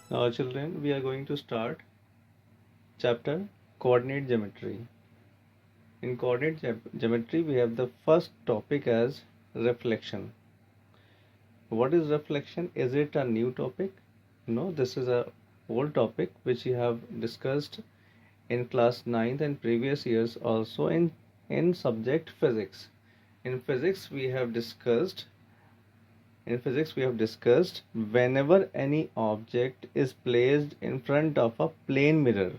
Now, children, we are going to start chapter coordinate geometry. In coordinate geometry, we have the first topic as reflection. What is reflection? Is it a new topic? No, this is a old topic which we have discussed in class 9th and previous years also in subject physics. In physics, we have discussed whenever any object is placed in front of a plane mirror.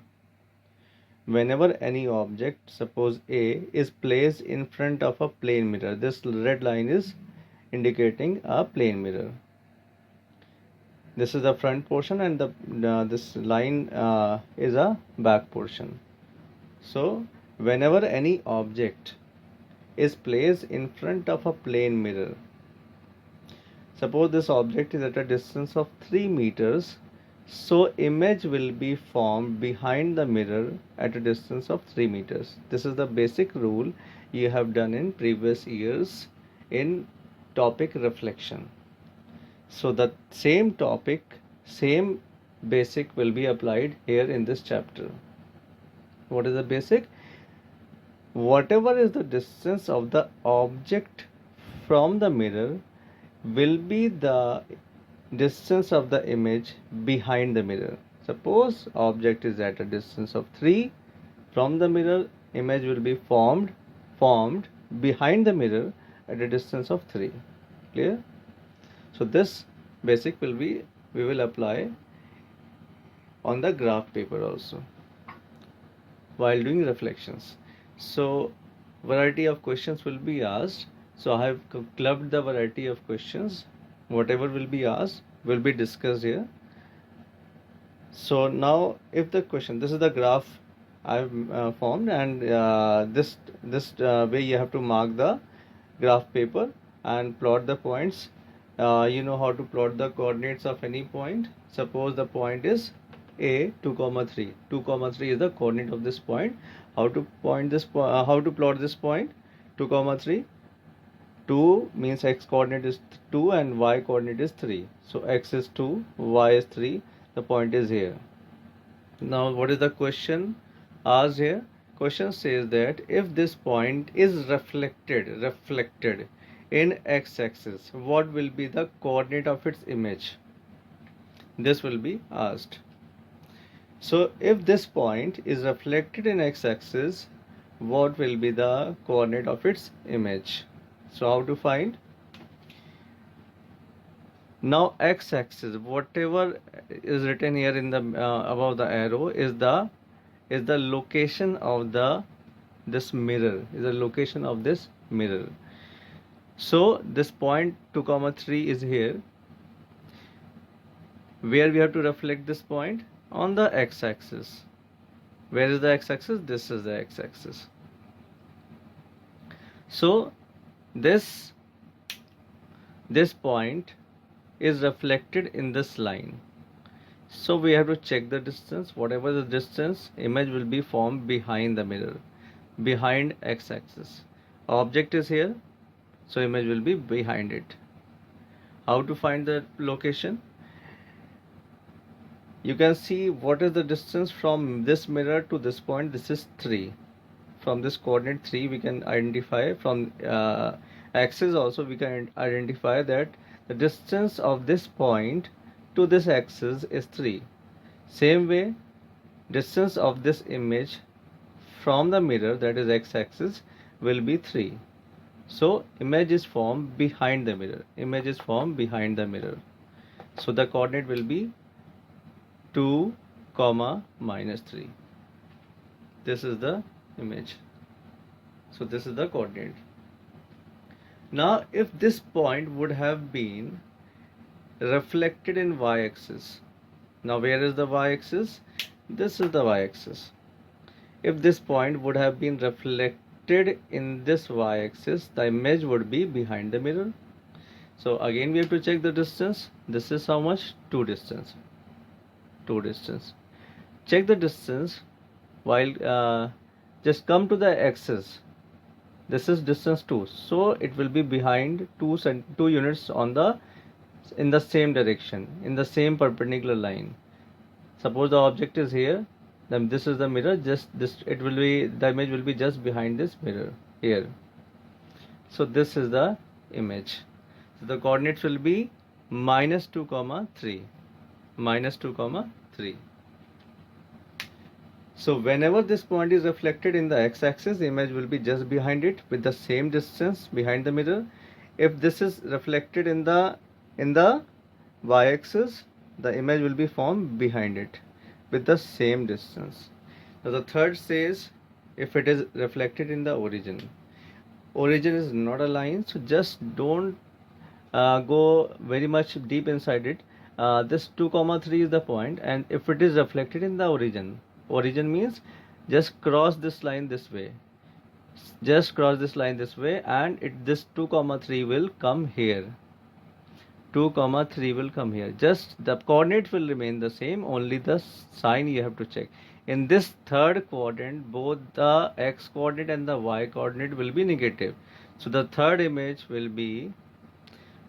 Whenever any object, suppose A, is placed in front of a plane mirror, this red line is indicating a plane mirror. This is the front portion, and this line is a back portion. So, whenever any object is placed in front of a plane mirror, suppose this object is at a distance of 3 meters, so image will be formed behind the mirror at a distance of 3 meters. This is the basic rule you have done in previous years in topic reflection. So the same topic, same basic will be applied here in this chapter. What is the basic? Whatever is the distance of the object from the mirror will be the distance of the image behind the mirror. Suppose object is at a distance of 3 from the mirror, image will be formed behind the mirror at a distance of 3. Clear? So this basic we will apply on the graph paper also while doing reflections. So variety of questions will be asked. So I have clubbed the variety of questions. Whatever will be asked will be discussed here. So now if the question, this is the graph I've formed, and this way you have to mark the graph paper and plot the points. You know how to plot the coordinates of any point. Suppose the point is A 2, 3. 2, 3 is the coordinate of this point. How to point this how to plot this point? 2, 3. 2 means x coordinate is 2 and y coordinate is 3. So x is 2, y is 3. The point is here. Now what is the question asked here? Question says that if this point is reflected in x-axis, what will be the coordinate of its image? This will be asked. So if this point is reflected in x-axis, what will be the coordinate of its image? So how to find? Now x-axis, whatever is written here in the above the arrow is the location of this mirror, is the location of this mirror. So this point 2, 3 is here. Where we have to reflect this point? On the x-axis. Where is the x-axis? This is the x-axis. So this point is reflected in this line. So we have to check the distance. Whatever the distance, image will be formed behind the mirror, behind x-axis. Object is here, so image will be behind it. How to find the location? You can see what is the distance from this mirror to this point. This is 3. From this coordinate 3 we can identify, from axis also we can identify that the distance of this point to this axis is 3. Same way, distance of this image from the mirror, that is x-axis, will be 3. So image is formed behind the mirror. Image is formed behind the mirror. So the coordinate will be 2, -3. This is the image. So this is the coordinate. Now if this point would have been reflected in y-axis, now where is the y-axis? This is the y-axis. If this point would have been reflected in this y-axis, the image would be behind the mirror. So again we have to check the distance. This is how much? 2 distance. Check the distance while just come to the axis. This is distance 2, so it will be behind 2 units in the same direction, in the same perpendicular line. Suppose the object is here, then this is the mirror, just this, it will be, the image will be just behind this mirror here. So this is the image. So the coordinates will be -2 comma 3, -2 comma 3. So whenever this point is reflected in the x-axis, the image will be just behind it with the same distance behind the mirror. If this is reflected in the y-axis, the image will be formed behind it with the same distance. Now the third says if it is reflected in the origin. Origin is not a line, so just don't go very much deep inside it. This 2 comma 3 is the point, and if it is reflected in the origin means just cross this line this way, just cross this line this way, and this 2 comma 3 will come here. 2 comma 3 will come here. Just the coordinates will remain the same, only the sign you have to check. In this third quadrant, both the x coordinate and the y coordinate will be negative. So the third image will be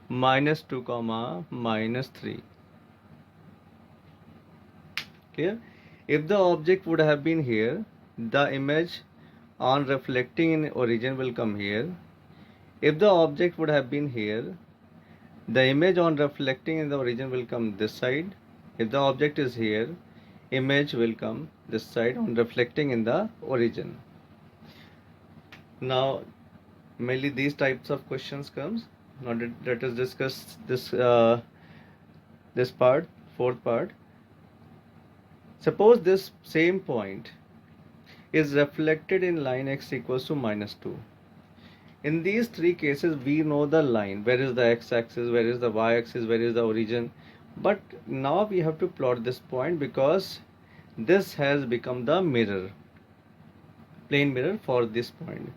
-2 comma -3. Clear? If the object would have been here, the image on reflecting in origin will come here. If the object would have been here, the image on reflecting in the origin will come this side. If the object is here, image will come this side on reflecting in the origin. Now mainly these types of questions comes. Now let us discuss this part, fourth part. Suppose this same point is reflected in line x equals to -2. In these three cases, we know the line, where is the x-axis, where is the y-axis, where is the origin. But now we have to plot this point because this has become the mirror, plane mirror for this point.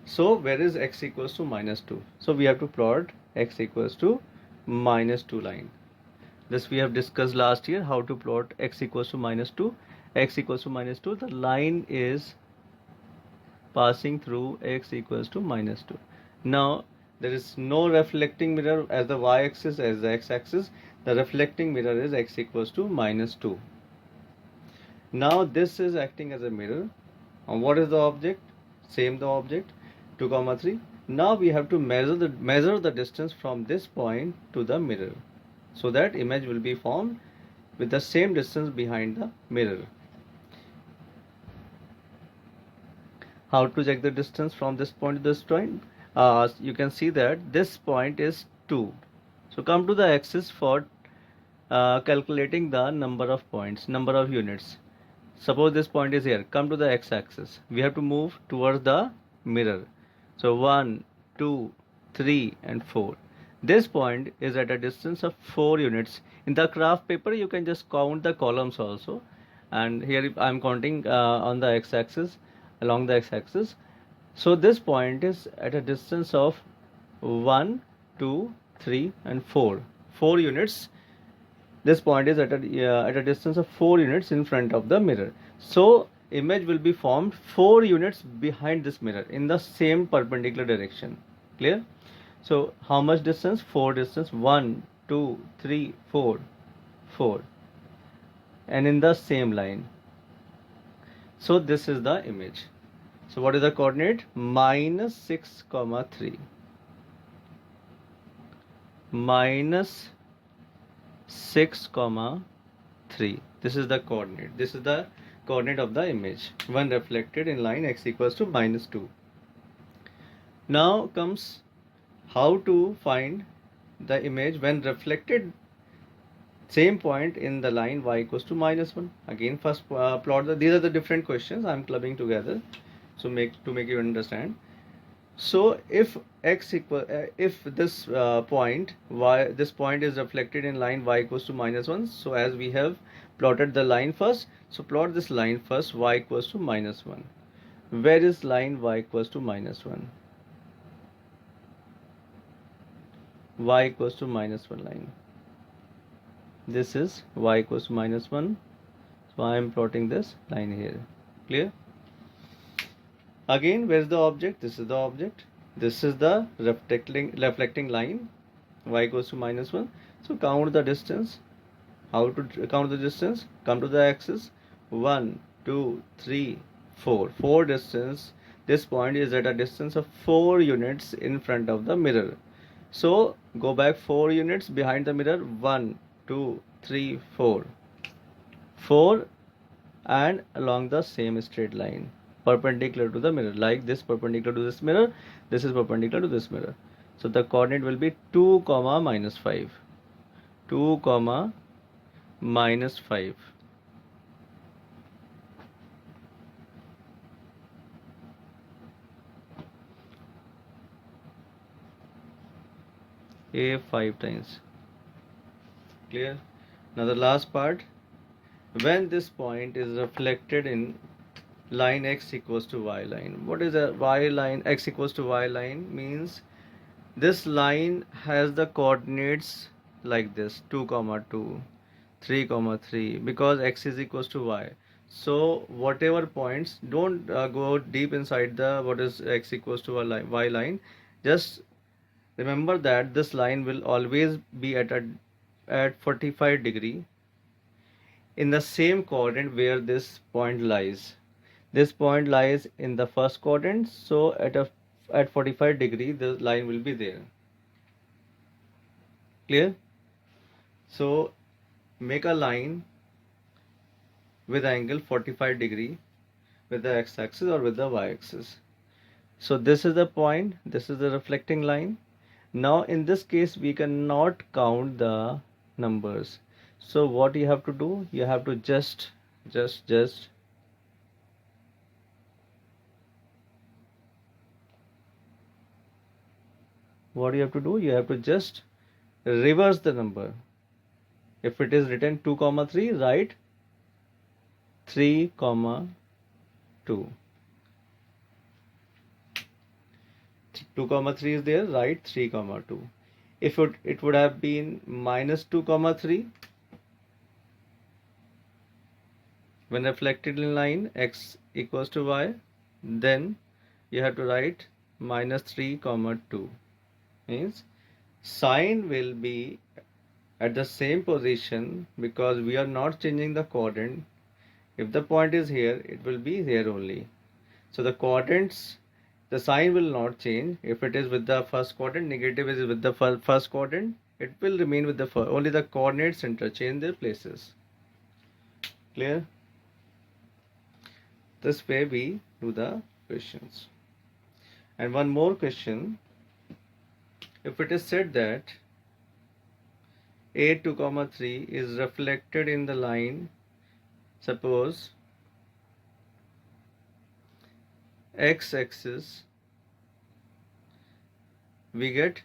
So where is x equals to -2? So we have to plot x equals to -2 line. This we have discussed last year, how to plot x equals to -2. X equals to -2, the line is passing through x equals to -2. Now there is no reflecting mirror as the y-axis as the x-axis. The reflecting mirror is x equals to -2. Now this is acting as a mirror. And what is the object? Same the object, 2 comma 3. Now we have to measure the distance from this point to the mirror, so that image will be formed with the same distance behind the mirror. How to check the distance from this point to this point? You can see that this point is 2. So come to the axis for calculating the number of points, number of units. Suppose this point is here. Come to the x-axis. We have to move towards the mirror. So 1, 2, 3 and 4. This point is at a distance of 4 units. In the craft paper, you can just count the columns also. And here I am counting on the x-axis, along the x-axis. So this point is at a distance of 1, 2, 3 and 4. 4 units. This point is at a distance of 4 units in front of the mirror. So image will be formed 4 units behind this mirror in the same perpendicular direction. Clear? So how much distance? 4 distance. 1, 2, 3, 4. 4. And in the same line. So this is the image. So what is the coordinate? -6 comma 3. -6 comma 3. This is the coordinate. This is the coordinate of the image when reflected in line x equals to -2. Now comes how to find the image when reflected same point in the line y equals to -1. Again, first plot these are the different questions I am clubbing together, so to make you understand. So if if this point this point is reflected in line y equals to -1, so as we have plotted the line first, so plot this line first, y equals to -1. Where is line y equals to -1? Y equals to -1 line. This is y equals to -1. So I am plotting this line here. Clear? Again, where is the object? This is the object. This is the reflecting line. Y equals to -1. So count the distance How to count the distance? Come to the axis. 1, 2, 3, 4. 4 distance. This point is at a distance of 4 units in front of the mirror. So go back 4 units behind the mirror. 1, 2, 3, 4. 4 and along the same straight line, perpendicular to the mirror, like this, perpendicular to this mirror. This is perpendicular to this mirror. So the coordinate will be 2 comma minus 5. 2 comma minus 5. A 5 times. Clear? Now the last part, when this point is reflected in line x equals to y line. What is a y line? X equals to y line means this line has the coordinates like this, 2 comma 2, 3 comma 3, because x is equals to y. So whatever points, don't go deep inside the what is x equals to y line. Just remember that this line will always be at 45 degree in the same quadrant where this point lies. This point lies in the first quadrant, so at 45 degree the line will be there. Clear? So make a line with angle 45 degree with the x-axis or with the y-axis. So this is the point, this is the reflecting line. Now in this case we cannot count the numbers. So what you have to do? You have to just what you have to do? You have to just reverse the number. If it is written 2 comma 3, write 3 comma 2. 2 comma 3 is there, write 3 comma 2. If it would have been minus 2 comma 3, when reflected in line x equals to y, then you have to write minus 3 comma 2. Means sign will be at the same position because we are not changing the quadrant. If the point is here, it will be here only. So the quadrants, the sign will not change. If it is with the first quadrant, negative is with the first quadrant, it will remain with the first. Only the coordinates interchange their places. Clear? This way we do the questions. And one more question. If it is said that a2 comma 3 is reflected in the line, suppose x-axis, we get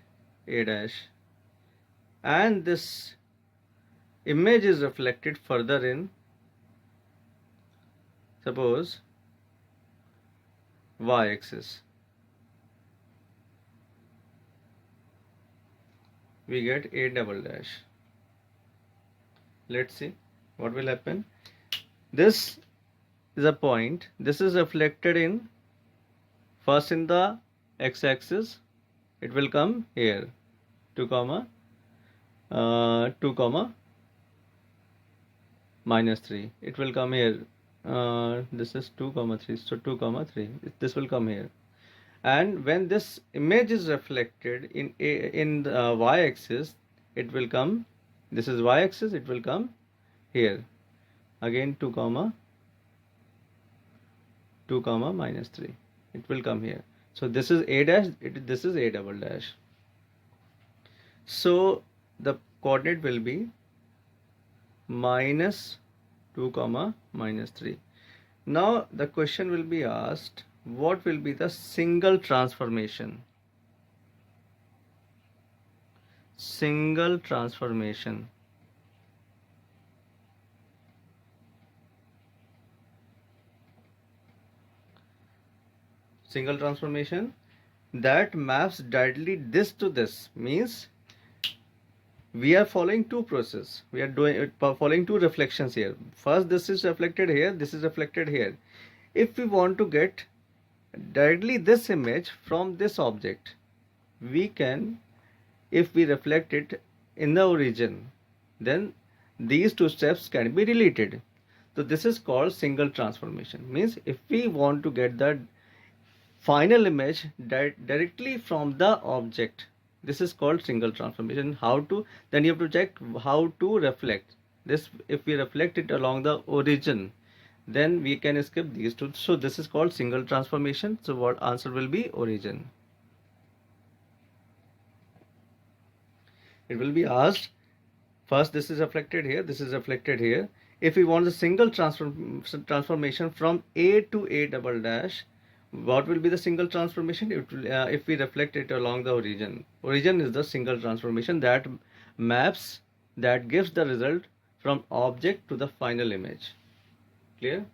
a dash, and this image is reflected further in, suppose, y-axis, we get a double dash. Let's see what will happen. This is a point, this is reflected in first in the x-axis, it will come here, 2 comma minus 3, it will come here, this is 2 comma 3, so 2 comma 3, this will come here. And when this image is reflected in the y-axis, it will come, this is y-axis, it will come here again, 2 comma minus 3, it will come here. So this is a dash, this is a double dash. So the coordinate will be minus 2 comma minus 3. Now the question will be asked, what will be the single transformation? Single transformation. Single transformation that maps directly this to this, means we are following two processes. We are following two reflections here. First this is reflected here, this is reflected here. If we want to get directly this image from this object, we can, if we reflect it in the origin, then these two steps can be related. So this is called single transformation. Means if we want to get the final image directly from the object, this is called single transformation. How to, then you have to check how to reflect this. If we reflect it along the origin, then we can skip these two. So this is called single transformation. So what answer will be? Origin. It will be asked, first this is reflected here, this is reflected here. If we want the single transformation from A to A double dash, what will be the single transformation? It will, if we reflect it along the origin. Origin is the single transformation that maps, that gives the result from object to the final image. Clear?